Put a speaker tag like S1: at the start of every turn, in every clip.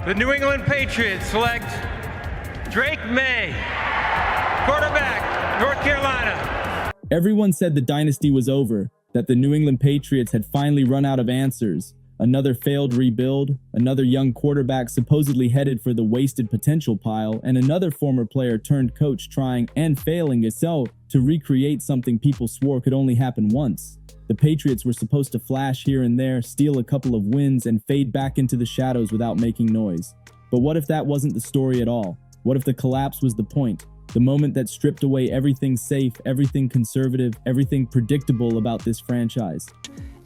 S1: The New England Patriots select Drake Maye, quarterback, North Carolina.
S2: Everyone said the dynasty was over, that the New England Patriots had finally run out of answers. Another failed rebuild, another young quarterback supposedly headed for the wasted potential pile, and another former player turned coach trying and failing as so to recreate something people swore could only happen once. The Patriots were supposed to flash here and there, steal a couple of wins, and fade back into the shadows without making noise. But what if that wasn't the story at all? What if the collapse was the point? The moment that stripped away everything safe, everything conservative, everything predictable about this franchise.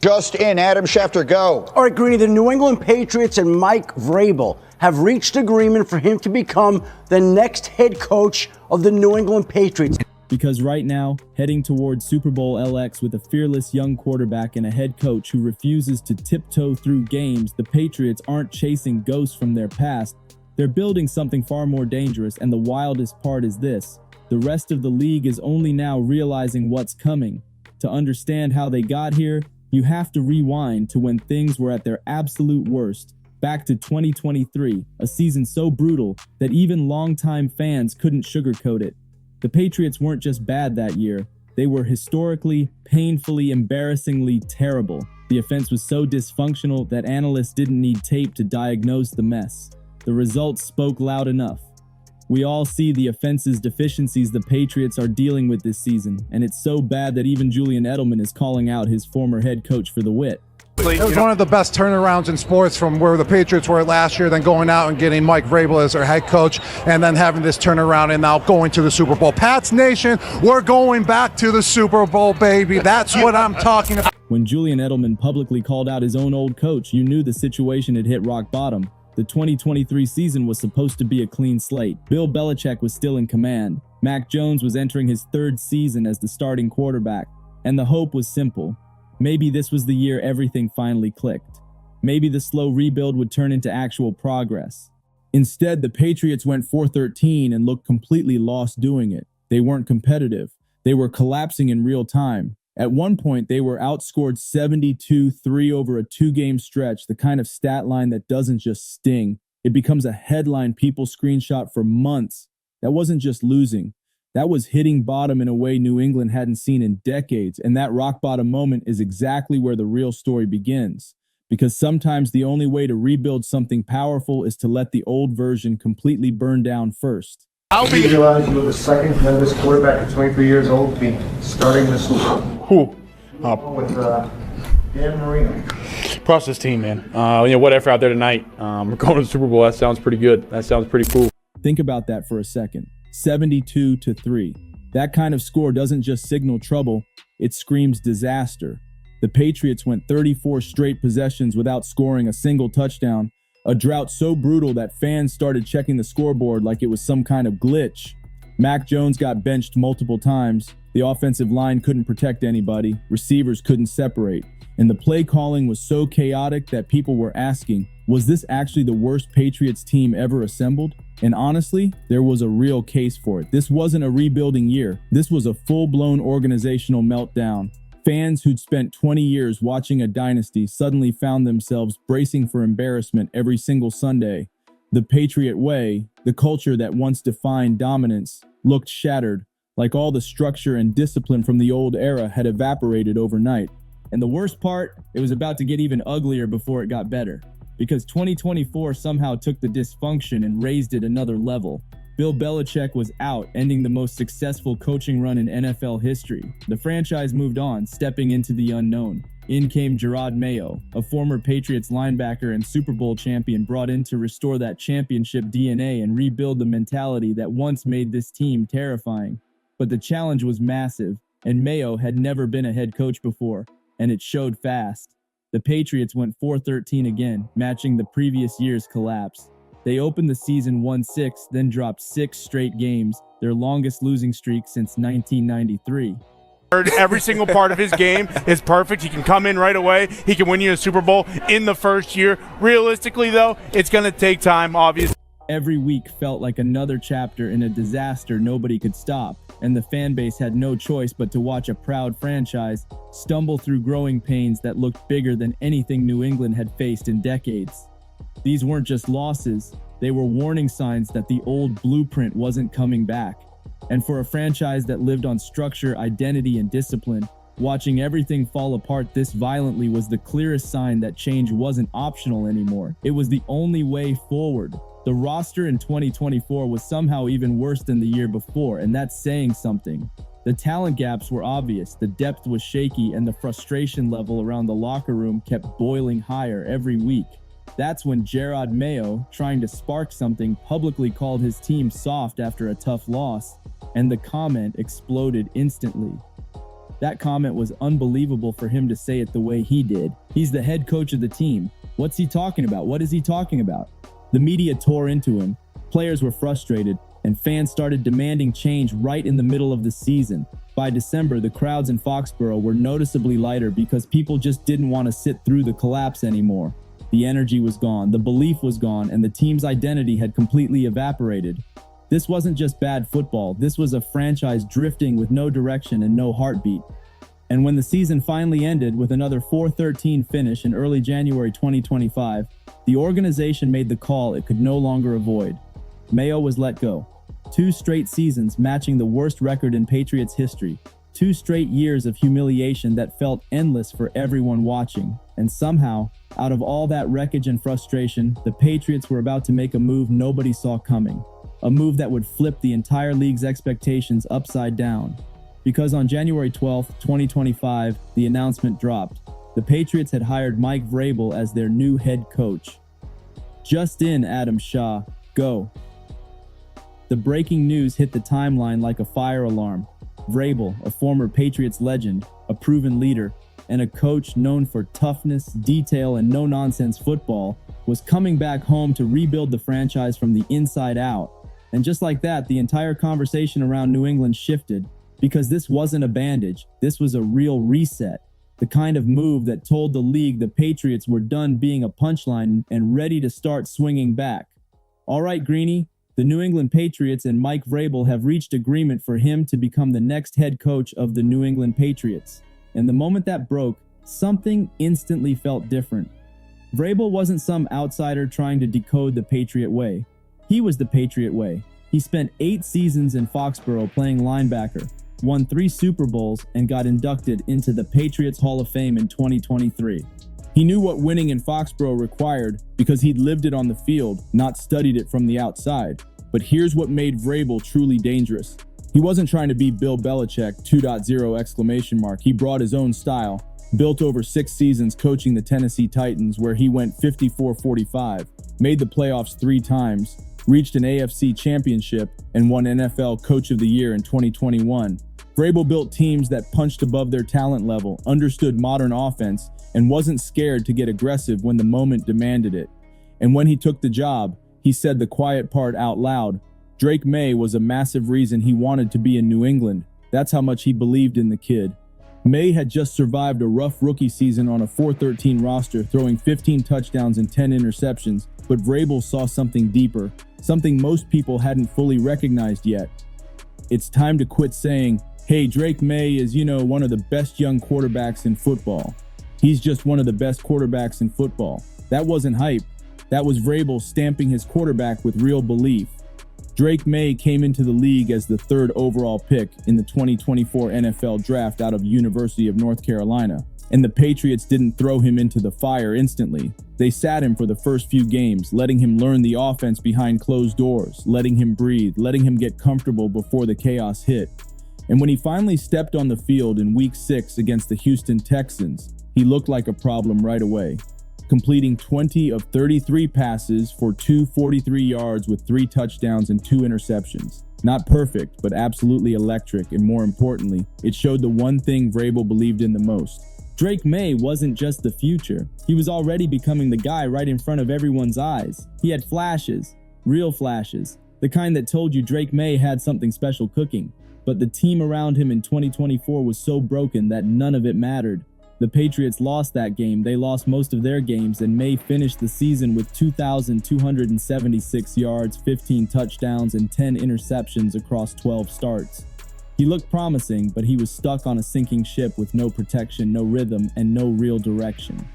S3: Just in, Adam Schefter, go.
S4: All right, Greeny, the New England Patriots and Mike Vrabel have reached agreement for him to become the next head coach of the New England Patriots.
S2: Because right now, heading towards Super Bowl LX with a fearless young quarterback and a head coach who refuses to tiptoe through games, the Patriots aren't chasing ghosts from their past. They're building something far more dangerous, and the wildest part is this. The rest of the league is only now realizing what's coming. To understand how they got here, you have to rewind to when things were at their absolute worst. Back to 2023, a season so brutal that even longtime fans couldn't sugarcoat it. The Patriots weren't just bad that year. They were historically, painfully, embarrassingly terrible. The offense was so dysfunctional that analysts didn't need tape to diagnose the mess. The results spoke loud enough. We all see the offense's deficiencies the Patriots are dealing with this season, and it's so bad that even Julian Edelman is calling out his former head coach for the wit.
S5: It was one of the best turnarounds in sports from where the Patriots were last year, then going out and getting Mike Vrabel as their head coach, and then having this turnaround and now going to the Super Bowl. Pats Nation, we're going back to the Super Bowl, baby. That's what I'm talking about.
S2: When Julian Edelman publicly called out his own old coach, you knew the situation had hit rock bottom. The 2023 season was supposed to be a clean slate. Bill Belichick was still in command. Mac Jones was entering his third season as the starting quarterback. And the hope was simple. Maybe this was the year everything finally clicked. Maybe the slow rebuild would turn into actual progress. Instead, the Patriots went 4-13 and looked completely lost doing it. They weren't competitive. They were collapsing in real time. At one point, they were outscored 72-3 over a two-game stretch, the kind of stat line that doesn't just sting. It becomes a headline people screenshot for months. That wasn't just losing. That was hitting bottom in a way New England hadn't seen in decades, and that rock bottom moment is exactly where the real story begins. Because sometimes the only way to rebuild something powerful is to let the old version completely burn down first.
S6: You realize you were the second youngest quarterback at 23 years old to be starting this
S7: Who?
S6: with Dan Marino.
S7: Process team, man. What effort out there tonight. We're going to the Super Bowl. That sounds pretty good. That sounds pretty cool.
S2: Think about that for a second. 72-3. That kind of score doesn't just signal trouble, it screams disaster. The Patriots went 34 straight possessions without scoring a single touchdown, a drought so brutal that fans started checking the scoreboard like it was some kind of glitch. Mac Jones got benched multiple times, the offensive line couldn't protect anybody, receivers couldn't separate, and the play calling was so chaotic that people were asking, was this actually the worst Patriots team ever assembled? And honestly, there was a real case for it. This wasn't a rebuilding year. This was a full-blown organizational meltdown. Fans who'd spent 20 years watching a dynasty suddenly found themselves bracing for embarrassment every single Sunday. The Patriot way, the culture that once defined dominance, looked shattered, like all the structure and discipline from the old era had evaporated overnight. And the worst part, it was about to get even uglier before it got better. Because 2024 somehow took the dysfunction and raised it another level. Bill Belichick was out, ending the most successful coaching run in NFL history. The franchise moved on, stepping into the unknown. In came Drake Maye, a former Patriots linebacker and Super Bowl champion brought in to restore that championship DNA and rebuild the mentality that once made this team terrifying. But the challenge was massive, and Mayo had never been a head coach before, and it showed fast. The Patriots went 4-13 again, matching the previous year's collapse. They opened the season 1-6, then dropped 6 straight games, their longest losing streak since 1993.
S7: Every single part of his game is perfect. He can come in right away. He can win you a Super Bowl in the first year. Realistically, though, it's going to take time, obviously.
S2: Every week felt like another chapter in a disaster nobody could stop, and the fan base had no choice but to watch a proud franchise stumble through growing pains that looked bigger than anything New England had faced in decades. These weren't just losses, they were warning signs that the old blueprint wasn't coming back. And for a franchise that lived on structure, identity, and discipline, watching everything fall apart this violently was the clearest sign that change wasn't optional anymore. It was the only way forward. The roster in 2024 was somehow even worse than the year before, and that's saying something. The talent gaps were obvious, the depth was shaky, and the frustration level around the locker room kept boiling higher every week. That's when Drake Maye, trying to spark something, publicly called his team soft after a tough loss, and the comment exploded instantly. That comment was unbelievable for him to say it the way he did. He's the head coach of the team. What's he talking about? What is he talking about? The media tore into him. Players were frustrated, and fans started demanding change right in the middle of the season. By December, the crowds in Foxborough were noticeably lighter because people just didn't want to sit through the collapse anymore. The energy was gone, the belief was gone, and the team's identity had completely evaporated. This wasn't just bad football, this was a franchise drifting with no direction and no heartbeat. And when the season finally ended with another 4-13 finish in early January 2025, the organization made the call it could no longer avoid. Maye was let go. 2 straight seasons matching the worst record in Patriots history. 2 straight years of humiliation that felt endless for everyone watching. And somehow, out of all that wreckage and frustration, the Patriots were about to make a move nobody saw coming. A move that would flip the entire league's expectations upside down. Because on January 12, 2025, the announcement dropped. The Patriots had hired Mike Vrabel as their new head coach. Just in, Adam Shaw, go. The breaking news hit the timeline like a fire alarm. Vrabel, a former Patriots legend, a proven leader, and a coach known for toughness, detail, and no-nonsense football, was coming back home to rebuild the franchise from the inside out. And just like that, the entire conversation around New England shifted, because this wasn't a bandage, this was a real reset. The kind of move that told the league the Patriots were done being a punchline and ready to start swinging back. All right, Greeny, the New England Patriots and Mike Vrabel have reached agreement for him to become the next head coach of the New England Patriots. And the moment that broke, something instantly felt different. Vrabel wasn't some outsider trying to decode the Patriot way. He was the Patriot way. He spent 8 seasons in Foxborough playing linebacker, won 3 Super Bowls, and got inducted into the Patriots Hall of Fame in 2023. He knew what winning in Foxborough required because he'd lived it on the field, not studied it from the outside. But here's what made Vrabel truly dangerous. He wasn't trying to be Bill Belichick 2.0! He brought his own style, built over 6 seasons coaching the Tennessee Titans where he went 54-45, made the playoffs 3 times, reached an AFC championship, and won NFL Coach of the Year in 2021. Vrabel built teams that punched above their talent level, understood modern offense, and wasn't scared to get aggressive when the moment demanded it. And when he took the job, he said the quiet part out loud. Drake Maye was a massive reason he wanted to be in New England. That's how much he believed in the kid. Maye had just survived a rough rookie season on a 4-13 roster, throwing 15 touchdowns and 10 interceptions, but Vrabel saw something deeper, something most people hadn't fully recognized yet. It's time to quit saying, hey, Drake Maye is, one of the best young quarterbacks in football. He's just one of the best quarterbacks in football. That wasn't hype. That was Vrabel stamping his quarterback with real belief. Drake Maye came into the league as the 3rd overall pick in the 2024 NFL Draft out of University of North Carolina. And the Patriots didn't throw him into the fire instantly. They sat him for the first few games, letting him learn the offense behind closed doors, letting him breathe, letting him get comfortable before the chaos hit. And when he finally stepped on the field in Week 6 against the Houston Texans, he looked like a problem right away. Completing 20 of 33 passes for 243 yards with 3 touchdowns and 2 interceptions. Not perfect, but absolutely electric, and more importantly, it showed the one thing Vrabel believed in the most. Drake Maye wasn't just the future. He was already becoming the guy right in front of everyone's eyes. He had flashes, real flashes, the kind that told you Drake Maye had something special cooking. But the team around him in 2024 was so broken that none of it mattered. The Patriots lost that game, they lost most of their games, and Maye finished the season with 2,276 yards, 15 touchdowns, and 10 interceptions across 12 starts. He looked promising, but he was stuck on a sinking ship with no protection, no rhythm, and no real direction.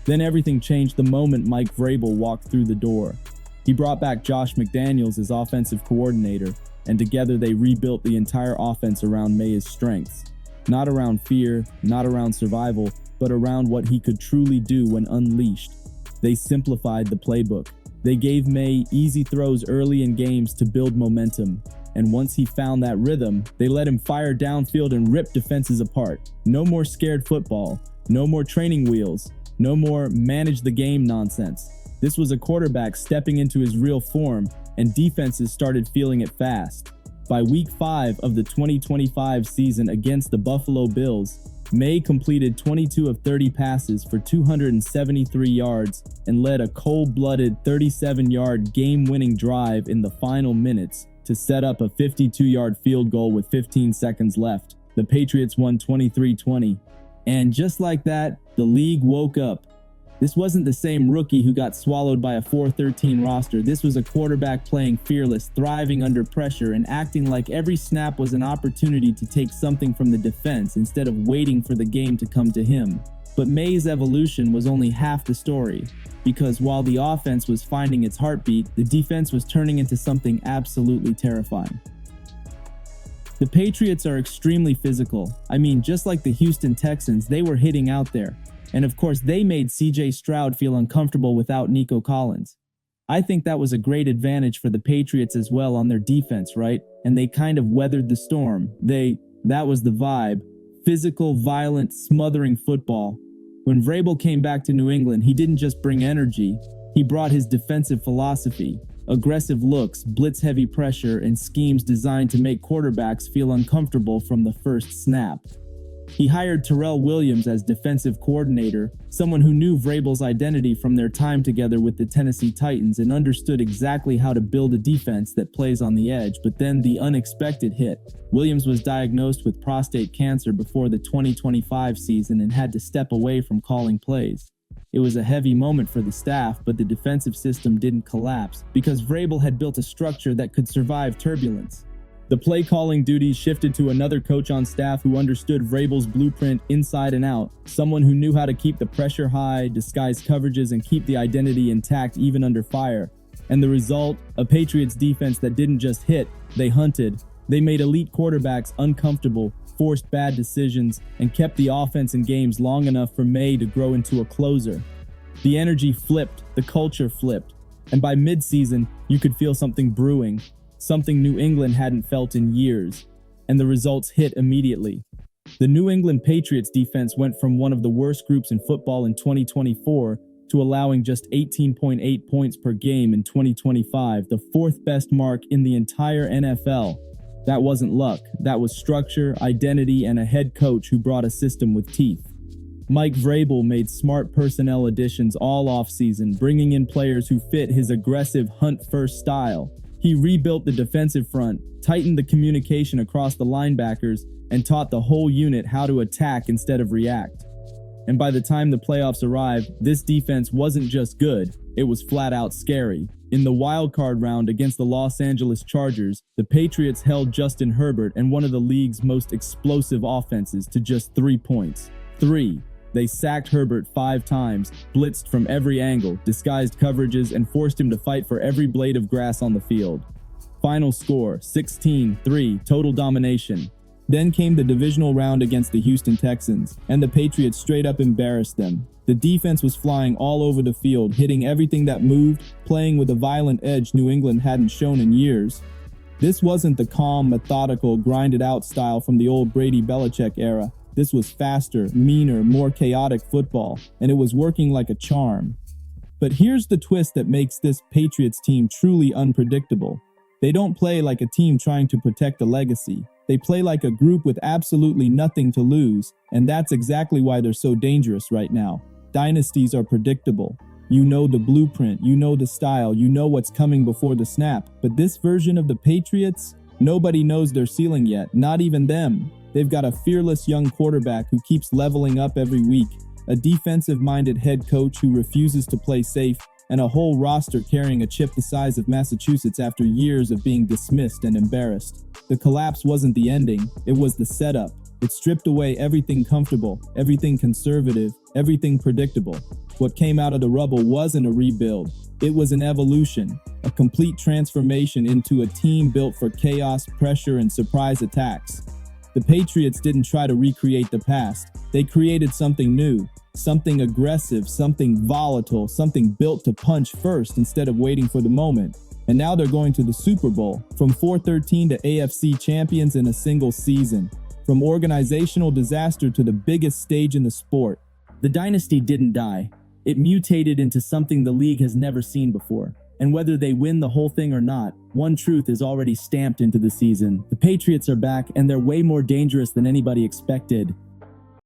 S2: Then everything changed the moment Mike Vrabel walked through the door. He brought back Josh McDaniels as offensive coordinator, and together they rebuilt the entire offense around Maye's strengths. Not around fear, not around survival, but around what he could truly do when unleashed. They simplified the playbook. They gave Maye easy throws early in games to build momentum. And once he found that rhythm, they let him fire downfield and rip defenses apart. No more scared football, no more training wheels, no more manage the game nonsense. This was a quarterback stepping into his real form, and defenses started feeling it fast. By week 5 of the 2025 season against the Buffalo Bills, Maye completed 22 of 30 passes for 273 yards and led a cold-blooded 37-yard game-winning drive in the final minutes to set up a 52-yard field goal with 15 seconds left. The Patriots won 23-20. And just like that, the league woke up. This wasn't the same rookie who got swallowed by a 4-13 roster. This was a quarterback playing fearless, thriving under pressure, and acting like every snap was an opportunity to take something from the defense instead of waiting for the game to come to him. But Maye's evolution was only half the story, because while the offense was finding its heartbeat, the defense was turning into something absolutely terrifying. The Patriots are extremely physical. I mean, just like the Houston Texans, they were hitting out there. And of course, they made CJ Stroud feel uncomfortable without Nico Collins. I think that was a great advantage for the Patriots as well on their defense, right? And they kind of weathered the storm. That was the vibe. Physical, violent, smothering football. When Vrabel came back to New England, he didn't just bring energy. He brought his defensive philosophy. Aggressive looks, blitz-heavy pressure, and schemes designed to make quarterbacks feel uncomfortable from the first snap. He hired Terrell Williams as defensive coordinator, someone who knew Vrabel's identity from their time together with the Tennessee Titans and understood exactly how to build a defense that plays on the edge. But then the unexpected hit. Williams was diagnosed with prostate cancer before the 2025 season and had to step away from calling plays. It was a heavy moment for the staff, but the defensive system didn't collapse because Vrabel had built a structure that could survive turbulence. The play calling duties shifted to another coach on staff who understood Vrabel's blueprint inside and out, someone who knew how to keep the pressure high, disguise coverages, and keep the identity intact even under fire. And the result? A Patriots defense that didn't just hit, they hunted. They made elite quarterbacks uncomfortable, forced bad decisions, and kept the offense in games long enough for Maye to grow into a closer. The energy flipped, the culture flipped, and by midseason, you could feel something brewing. Something New England hadn't felt in years, and the results hit immediately. The New England Patriots defense went from one of the worst groups in football in 2024 to allowing just 18.8 points per game in 2025, the fourth best mark in the entire NFL. That wasn't luck, that was structure, identity, and a head coach who brought a system with teeth. Mike Vrabel made smart personnel additions all offseason, bringing in players who fit his aggressive hunt-first style. He rebuilt the defensive front, tightened the communication across the linebackers, and taught the whole unit how to attack instead of react. And by the time the playoffs arrived, this defense wasn't just good, it was flat out scary. In the wildcard round against the Los Angeles Chargers, the Patriots held Justin Herbert and one of the league's most explosive offenses to just 3 points. 3. They sacked Herbert 5 times, blitzed from every angle, disguised coverages, and forced him to fight for every blade of grass on the field. Final score, 16-3, total domination. Then came the divisional round against the Houston Texans, and the Patriots straight up embarrassed them. The defense was flying all over the field, hitting everything that moved, playing with a violent edge New England hadn't shown in years. This wasn't the calm, methodical, grinded-out style from the old Brady-Belichick era. This was faster, meaner, more chaotic football, and it was working like a charm. But here's the twist that makes this Patriots team truly unpredictable. They don't play like a team trying to protect a legacy. They play like a group with absolutely nothing to lose, and that's exactly why they're so dangerous right now. Dynasties are predictable. You know the blueprint, you know the style, you know what's coming before the snap. But this version of the Patriots, nobody knows their ceiling yet, not even them. They've got a fearless young quarterback who keeps leveling up every week, a defensive-minded head coach who refuses to play safe, and a whole roster carrying a chip the size of Massachusetts after years of being dismissed and embarrassed. The collapse wasn't the ending, it was the setup. It stripped away everything comfortable, everything conservative, everything predictable. What came out of the rubble wasn't a rebuild. It was an evolution, a complete transformation into a team built for chaos, pressure, and surprise attacks. The Patriots didn't try to recreate the past. They created something new, something aggressive, something volatile, something built to punch first instead of waiting for the moment. And now they're going to the Super Bowl, from 4-13 to AFC champions in a single season, from organizational disaster to the biggest stage in the sport. The dynasty didn't die. It mutated into something the league has never seen before. And whether they win the whole thing or not, one truth is already stamped into the season. The Patriots are back, and they're way more dangerous than anybody expected.